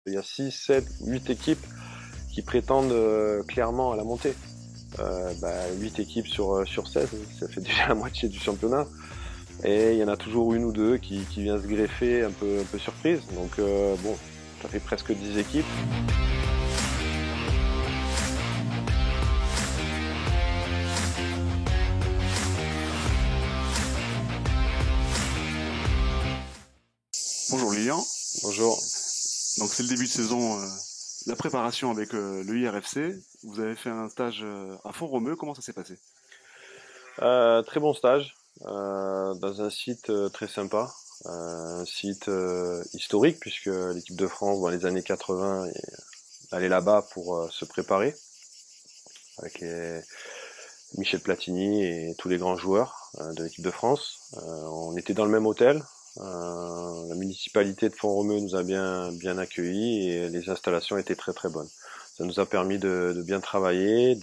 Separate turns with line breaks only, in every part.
Il y a 6, 7, 8 équipes qui prétendent clairement à la montée. 8 équipes sur 16, ça fait déjà la moitié du championnat. Et il y en a toujours une ou deux qui vient se greffer un peu surprise. Donc ça fait presque 10 équipes.
Bonjour Lilian.
Bonjour.
Donc c'est le début de saison, la préparation avec le IRFC. Vous avez fait un stage à Font-Romeu. Comment ça s'est passé?
Très bon stage dans un site très sympa, un site historique puisque l'équipe de France dans les années 80 allait là-bas pour se préparer avec Michel Platini et tous les grands joueurs de l'équipe de France. On était dans le même hôtel. La municipalité de Font-Romeu nous a bien accueillis et les installations étaient très très bonnes. Ça nous a permis de bien travailler,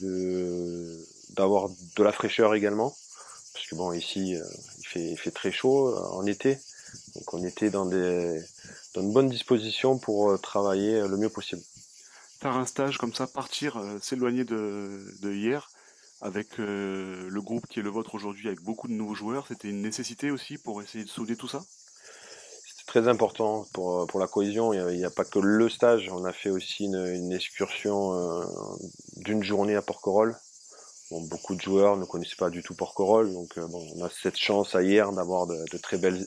d'avoir de la fraîcheur également, parce que bon ici il fait très chaud en été, donc on était dans une bonne disposition pour travailler le mieux possible.
Faire un stage comme ça, partir, s'éloigner de hier, avec le groupe qui est le vôtre aujourd'hui, avec beaucoup de nouveaux joueurs, c'était une nécessité aussi pour essayer de souder tout ça?
C'était très important pour la cohésion. Il n'y a pas que le stage, on a fait aussi une excursion d'une journée à Porquerolles. Bon, beaucoup de joueurs ne connaissaient pas du tout Porquerolles, donc on a cette chance à hier d'avoir de très belles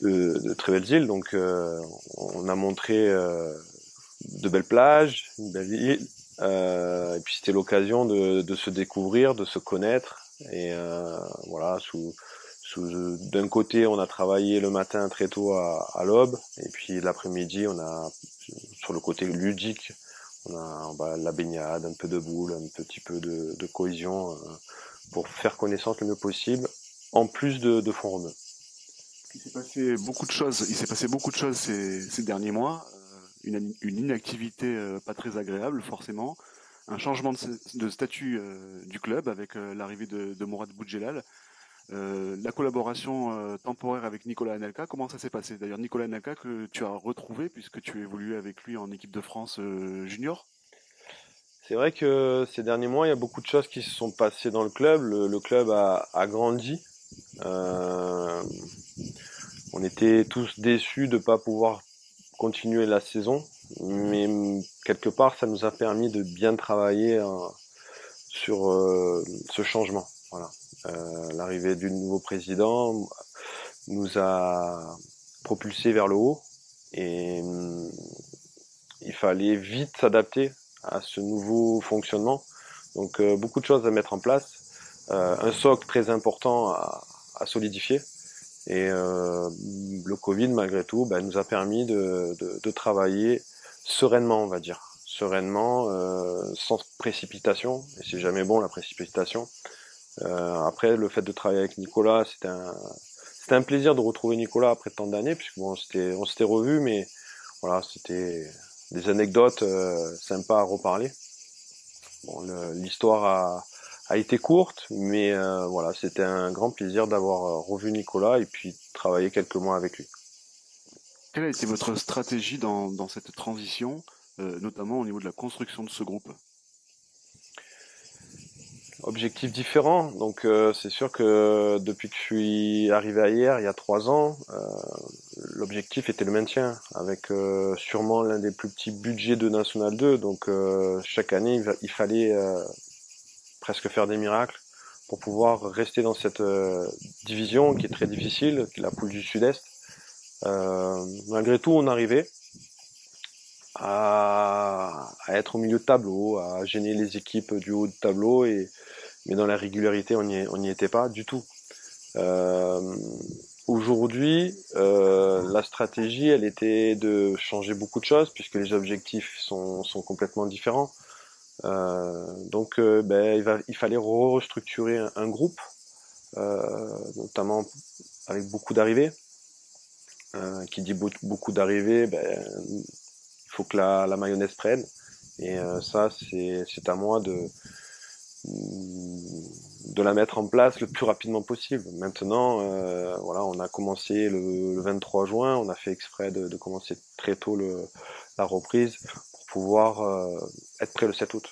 îles. Donc on a montré de belles plages, une belle île, et puis c'était l'occasion de se découvrir, de se connaître, et voilà, d'un côté on a travaillé le matin très tôt à l'aube, et puis l'après-midi on a, sur le côté ludique, on a la baignade, un peu de boule, un petit peu de cohésion pour faire connaissance le mieux possible, en plus de Font-Romeu.
Il s'est passé beaucoup de choses. Il s'est passé beaucoup de choses ces derniers mois. Une inactivité pas très agréable, forcément. Un changement de statut du club avec l'arrivée de Mourad Boudjelal. La collaboration temporaire avec Nicolas Anelka, comment ça s'est passé? D'ailleurs, Nicolas Anelka que tu as retrouvé puisque tu évoluais avec lui en équipe de France junior.
C'est vrai que ces derniers mois, il y a beaucoup de choses qui se sont passées dans le club. Le club a grandi. Euh, on était tous déçus de ne pas pouvoir continuer la saison, mais quelque part, ça nous a permis de bien travailler sur ce changement. Voilà. L'arrivée du nouveau président nous a propulsés vers le haut et il fallait vite s'adapter à ce nouveau fonctionnement. Donc beaucoup de choses à mettre en place, un socle très important à solidifier. Et le Covid, malgré tout, nous a permis de travailler sereinement, on va dire. Sereinement, sans précipitation. Et c'est jamais bon, la précipitation. Après, le fait de travailler avec Nicolas, c'était un plaisir de retrouver Nicolas après tant d'années, puisque bon, on s'était revus, mais voilà, c'était des anecdotes sympas à reparler. Bon, l'histoire a été courte, mais voilà, c'était un grand plaisir d'avoir revu Nicolas et puis travailler quelques mois avec lui.
Quelle a été votre stratégie dans cette transition, notamment au niveau de la construction de ce groupe?
Objectifs différents, donc c'est sûr que depuis que je suis arrivé à hier, il y a 3 ans, l'objectif était le maintien, avec sûrement l'un des plus petits budgets de National 2, donc chaque année il fallait presque faire des miracles pour pouvoir rester dans cette division qui est très difficile, qui est la poule du Sud-Est. Malgré tout, on arrivait à être au milieu de tableau, à gêner les équipes du haut de tableau, mais dans la régularité, on n'y était pas du tout. Aujourd'hui, la stratégie, elle était de changer beaucoup de choses puisque les objectifs sont complètement différents. Il fallait restructurer un groupe, notamment avec beaucoup d'arrivées. Qui dit beaucoup d'arrivées, il faut que la mayonnaise prenne. Et ça, c'est à moi de la mettre en place le plus rapidement possible. Maintenant, voilà, on a commencé le 23 juin, on a fait exprès de commencer très tôt la reprise pour pouvoir être prêt le 7 août.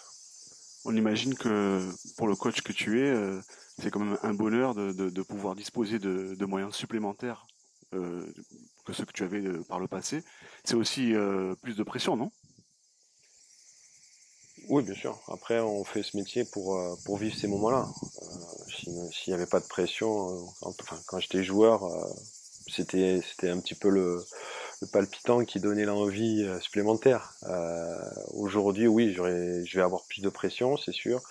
On imagine que pour le coach que tu es, c'est quand même un bonheur de pouvoir disposer de moyens supplémentaires euh, que ceux que tu avais par le passé. C'est aussi plus de pression, non?
Oui, bien sûr. Après, on fait ce métier pour vivre ces moments-là. S'il n'y avait pas de pression, enfin, quand j'étais joueur, c'était un petit peu le palpitant qui donnait l'envie supplémentaire. Aujourd'hui, oui, je vais avoir plus de pression, c'est sûr,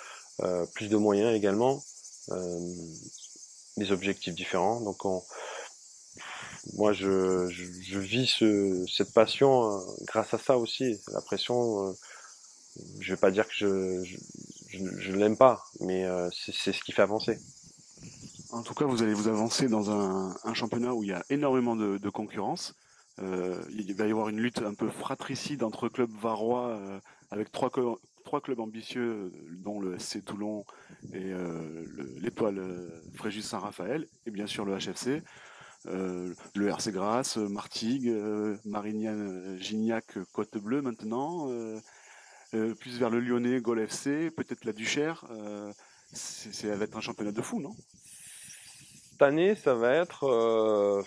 plus de moyens également, euh, des objectifs différents. Donc, moi, je vis cette passion grâce à ça aussi. La pression, je vais pas dire que je l'aime pas, mais c'est ce qui fait avancer.
En tout cas, vous allez vous avancer dans un championnat où il y a énormément de concurrence. Il va y avoir une lutte un peu fratricide entre clubs varois avec trois clubs ambitieux, dont le SC Toulon et l'Étoile Fréjus Saint-Raphaël, et bien sûr le HFC, le RC Grasse, Martigues, Marignane, Gignac, Côte Bleue maintenant, plus vers le Lyonnais, Gol FC, peut-être la Duchère. Ça va être un championnat de fou, non?
Cette année, ça va être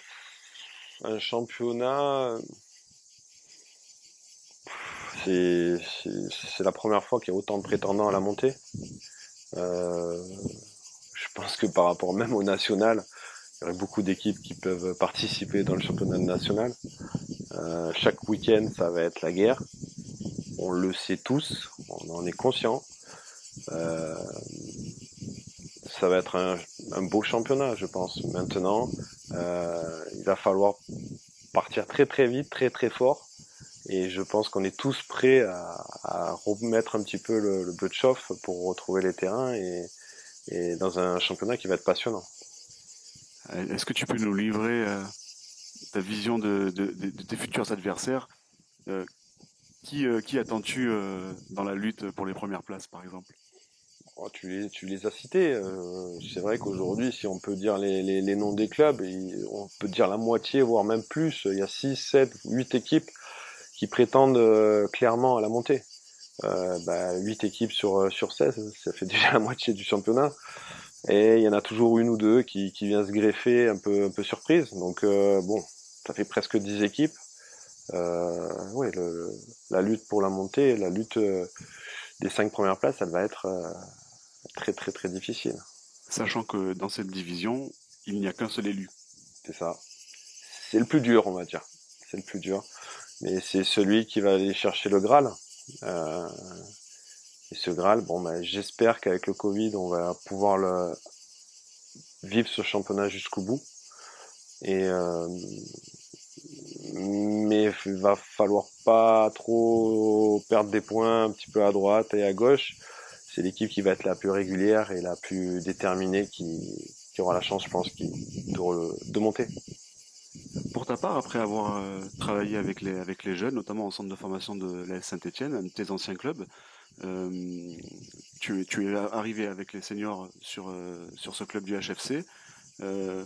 un championnat. C'est la première fois qu'il y a autant de prétendants à la montée. Euh, je pense que par rapport même au national, il y aurait beaucoup d'équipes qui peuvent participer dans le championnat national. Chaque week-end, ça va être la guerre. On le sait tous, on en est conscient. Euh, Ça va être un beau championnat, je pense. Maintenant, il va falloir partir très très vite, très très fort. Et je pense qu'on est tous prêts à remettre un petit peu le peu de chauffe pour retrouver les terrains et dans un championnat qui va être passionnant.
Est-ce que tu peux nous livrer ta vision de tes futurs adversaires? Euh, qui attends-tu dans la lutte pour les premières places, par exemple?
Oh, tu les as cités. C'est vrai qu'aujourd'hui, si on peut dire les noms des clubs, on peut dire la moitié, voire même plus. Il y a 6, 7, 8 équipes qui prétendent clairement à la montée. 8 équipes sur 16, ça fait déjà la moitié du championnat. Et il y en a toujours une ou deux qui vient se greffer un peu surprise. Donc bon, ça fait presque 10 équipes. Oui, la lutte pour la montée, la lutte des 5 premières places, elle va être très très très difficile.
Sachant que dans cette division, il n'y a qu'un seul élu.
C'est ça. C'est le plus dur, on va dire. C'est le plus dur. Mais c'est celui qui va aller chercher le Graal. Euh, et ce Graal, bon, j'espère qu'avec le Covid, on va pouvoir vivre ce championnat jusqu'au bout. Et mais il va falloir pas trop perdre des points un petit peu à droite et à gauche. C'est l'équipe qui va être la plus régulière et la plus déterminée qui aura la chance, je pense, de monter.
Pour ta part, après avoir travaillé avec les jeunes, notamment au centre de formation de l'AS Saint-Étienne, un de tes anciens clubs, euh, tu es arrivé avec les seniors sur ce club du HFC. Euh,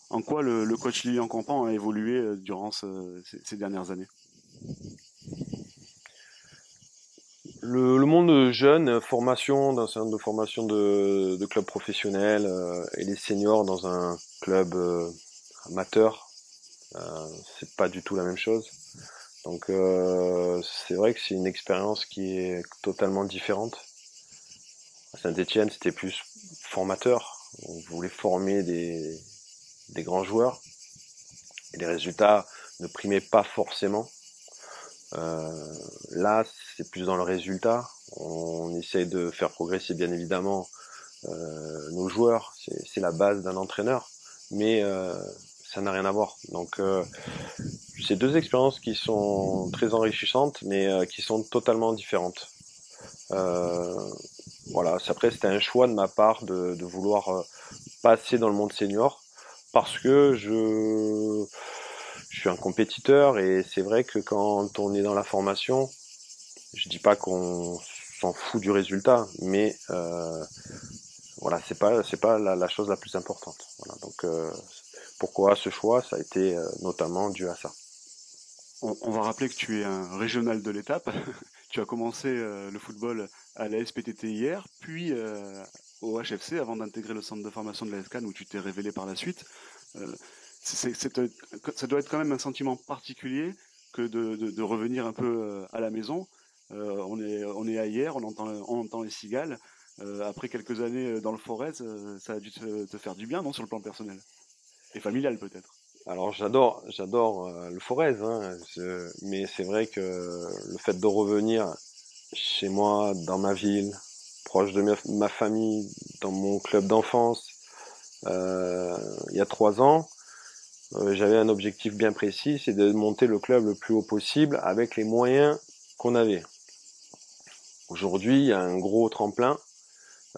En quoi le coach Lilian Campan a évolué durant ces dernières années?
Le monde jeune, formation dans un centre de formation de club professionnel et les seniors dans un club amateur, c'est pas du tout la même chose. Donc c'est vrai que c'est une expérience qui est totalement différente. À Saint-Étienne, c'était plus formateur. On voulait former des grands joueurs et les résultats ne primaient pas forcément. Là, c'est plus dans le résultat. On essaye de faire progresser bien évidemment nos joueurs. C'est la base d'un entraîneur, mais ça n'a rien à voir. Donc c'est deux expériences qui sont très enrichissantes, mais qui sont totalement différentes. Euh, voilà. Après, c'était un choix de ma part de vouloir passer dans le monde senior parce que je suis un compétiteur et c'est vrai que quand on est dans la formation, je dis pas qu'on s'en fout du résultat, mais voilà, c'est pas la chose la plus importante. Voilà, donc pourquoi ce choix? Ça a été notamment dû à ça.
On va rappeler que tu es un régional de l'étape. Tu as commencé le football à la SPTT hier, puis au HFC avant d'intégrer le centre de formation de la SCAN où tu t'es révélé par la suite. Euh, ça doit être quand même un sentiment particulier que de revenir un peu à la maison. On est à hier, on entend les cigales. Après quelques années dans le Forez, ça a dû te faire du bien, non, sur le plan personnel et familial peut-être.
Alors j'adore le Forez, hein, mais c'est vrai que le fait de revenir chez moi, dans ma ville, proche de ma famille, dans mon club d'enfance, il y a 3 ans, j'avais un objectif bien précis, c'est de monter le club le plus haut possible avec les moyens qu'on avait. Aujourd'hui, il y a un gros tremplin.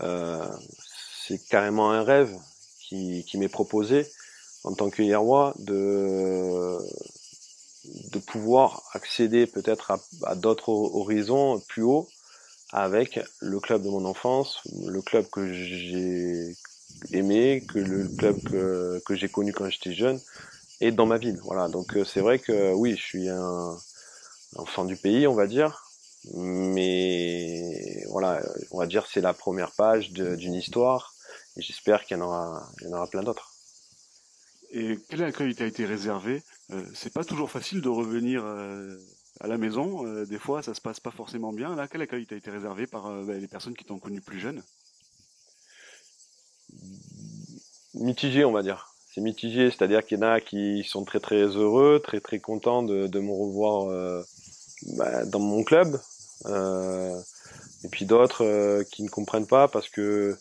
Euh, c'est carrément un rêve qui m'est proposé en tant que Hérois de pouvoir accéder peut-être à d'autres horizons plus hauts avec le club de mon enfance, le club que j'ai aimé, que le club que j'ai connu quand j'étais jeune et dans ma ville. Voilà, donc c'est vrai que oui, je suis un enfant du pays, on va dire, mais voilà, on va dire c'est la première page d'une histoire et j'espère il y en aura plein d'autres.
Et quel accueil t'a été réservé? C'est pas toujours facile de revenir à la maison. Des fois, ça se passe pas forcément bien. Là, quel accueil t'a été réservé par les personnes qui t'ont connu plus jeune?
Mitigé, on va dire. C'est mitigé, c'est-à-dire qu'il y en a qui sont très très heureux, très très contents de me revoir dans mon club, euh, et puis d'autres qui ne comprennent pas parce que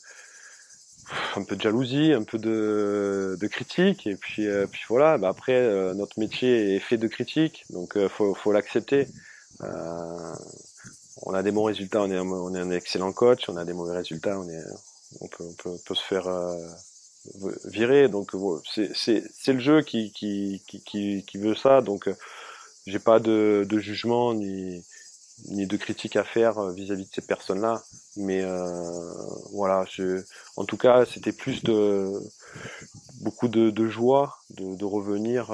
un peu de jalousie, un peu de critique, et puis voilà. Bah après, notre métier est fait de critiques, donc faut l'accepter. Euh, on a des bons résultats, on est un excellent coach. On a des mauvais résultats, on peut se faire virer. Donc voilà, c'est le jeu qui veut ça. Donc j'ai pas de jugement ni de critique à faire vis-à-vis de ces personnes-là. Mais voilà, en tout cas, c'était plus beaucoup de joie de revenir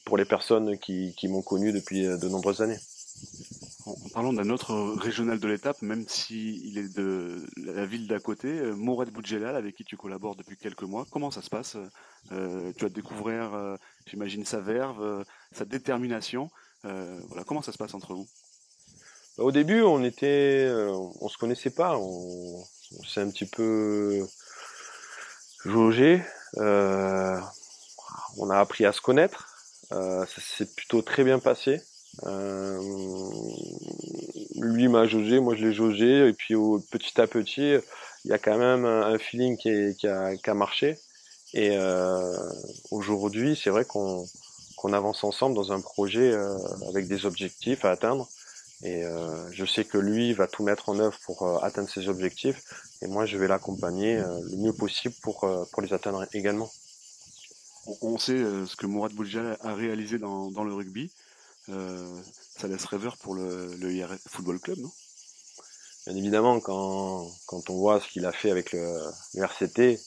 pour les personnes qui m'ont connu depuis de nombreuses années.
En parlant d'un autre régional de l'étape, même s'il est de la ville d'à côté, Mourad Boudjelal, avec qui tu collabores depuis quelques mois, comment ça se passe? Tu vas découvrir, j'imagine, sa verve, sa détermination. Voilà, comment ça se passe entre vous?
Au début, on se connaissait pas, on s'est un petit peu jaugé, on a appris à se connaître, ça s'est plutôt très bien passé. Euh, Lui m'a jaugé, moi je l'ai jaugé, et puis petit à petit, il y a quand même un feeling qui a marché. Et aujourd'hui, c'est vrai qu'on avance ensemble dans un projet avec des objectifs à atteindre. Et je sais que lui va tout mettre en œuvre pour atteindre ses objectifs. Et moi, je vais l'accompagner le mieux possible pour les atteindre également.
On sait ce que Mourad Boudjelal a réalisé dans le rugby. Ça laisse rêveur pour le IR Football Club, non?
Bien évidemment, quand on voit ce qu'il a fait avec le RCT,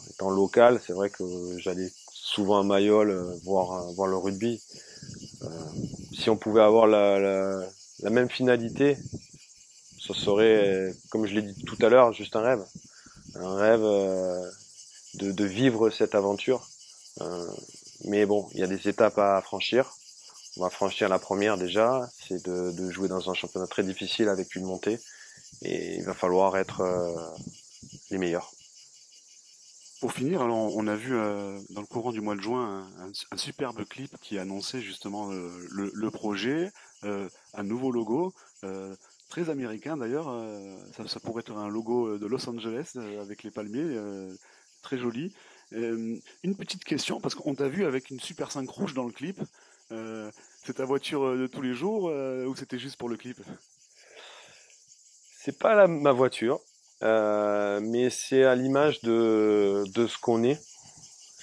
étant local, c'est vrai que j'allais souvent à Mayol voir le rugby. Euh, Si on pouvait avoir la même finalité, ce serait, comme je l'ai dit tout à l'heure, juste un rêve. Un rêve de vivre cette aventure. Euh, mais bon, il y a des étapes à franchir. On va franchir la première déjà, c'est de jouer dans un championnat très difficile avec une montée. Et il va falloir être les meilleurs.
Pour finir, alors on a vu dans le courant du mois de juin un superbe clip qui annonçait justement le projet, un nouveau logo, très américain d'ailleurs. Ça pourrait être un logo de Los Angeles avec les palmiers, très joli. Une petite question, parce qu'on t'a vu avec une Super 5 rouge dans le clip. Euh, c'est ta voiture de tous les jours ou c'était juste pour le clip?
C'est pas ma voiture, mais c'est à l'image de ce qu'on est.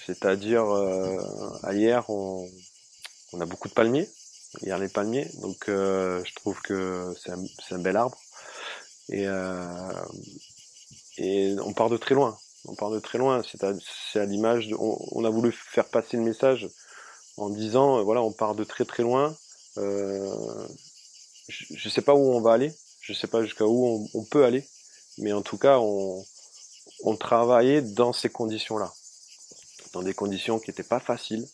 C'est-à-dire, hier, on a beaucoup de palmiers. Hier, les palmiers. Donc, je trouve que c'est un bel arbre. Et, et on part de très loin. On part de très loin. C'est à l'image on a voulu faire passer le message en disant voilà, on part de très très loin. Je sais pas où on va aller, je sais pas jusqu'à où on peut aller, mais en tout cas, on travaillait dans ces conditions-là, dans des conditions qui n'étaient pas faciles,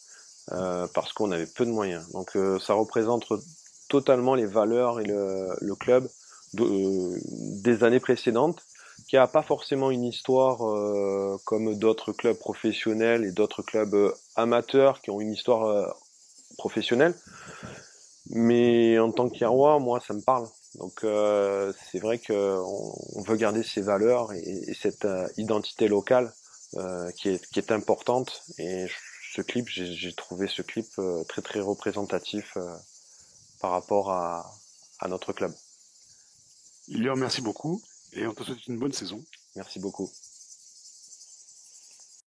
parce qu'on avait peu de moyens. Donc ça représente totalement les valeurs et le club des années précédentes, qui a pas forcément une histoire comme d'autres clubs professionnels et d'autres clubs amateurs qui ont une histoire professionnelle. Mais en tant qu'Irois, moi, ça me parle. Donc c'est vrai qu'on veut garder ces valeurs et cette identité locale qui est importante. Et ce clip, j'ai trouvé ce clip très très représentatif par rapport à notre club.
Il leur remercie beaucoup et on te souhaite une bonne saison.
Merci beaucoup.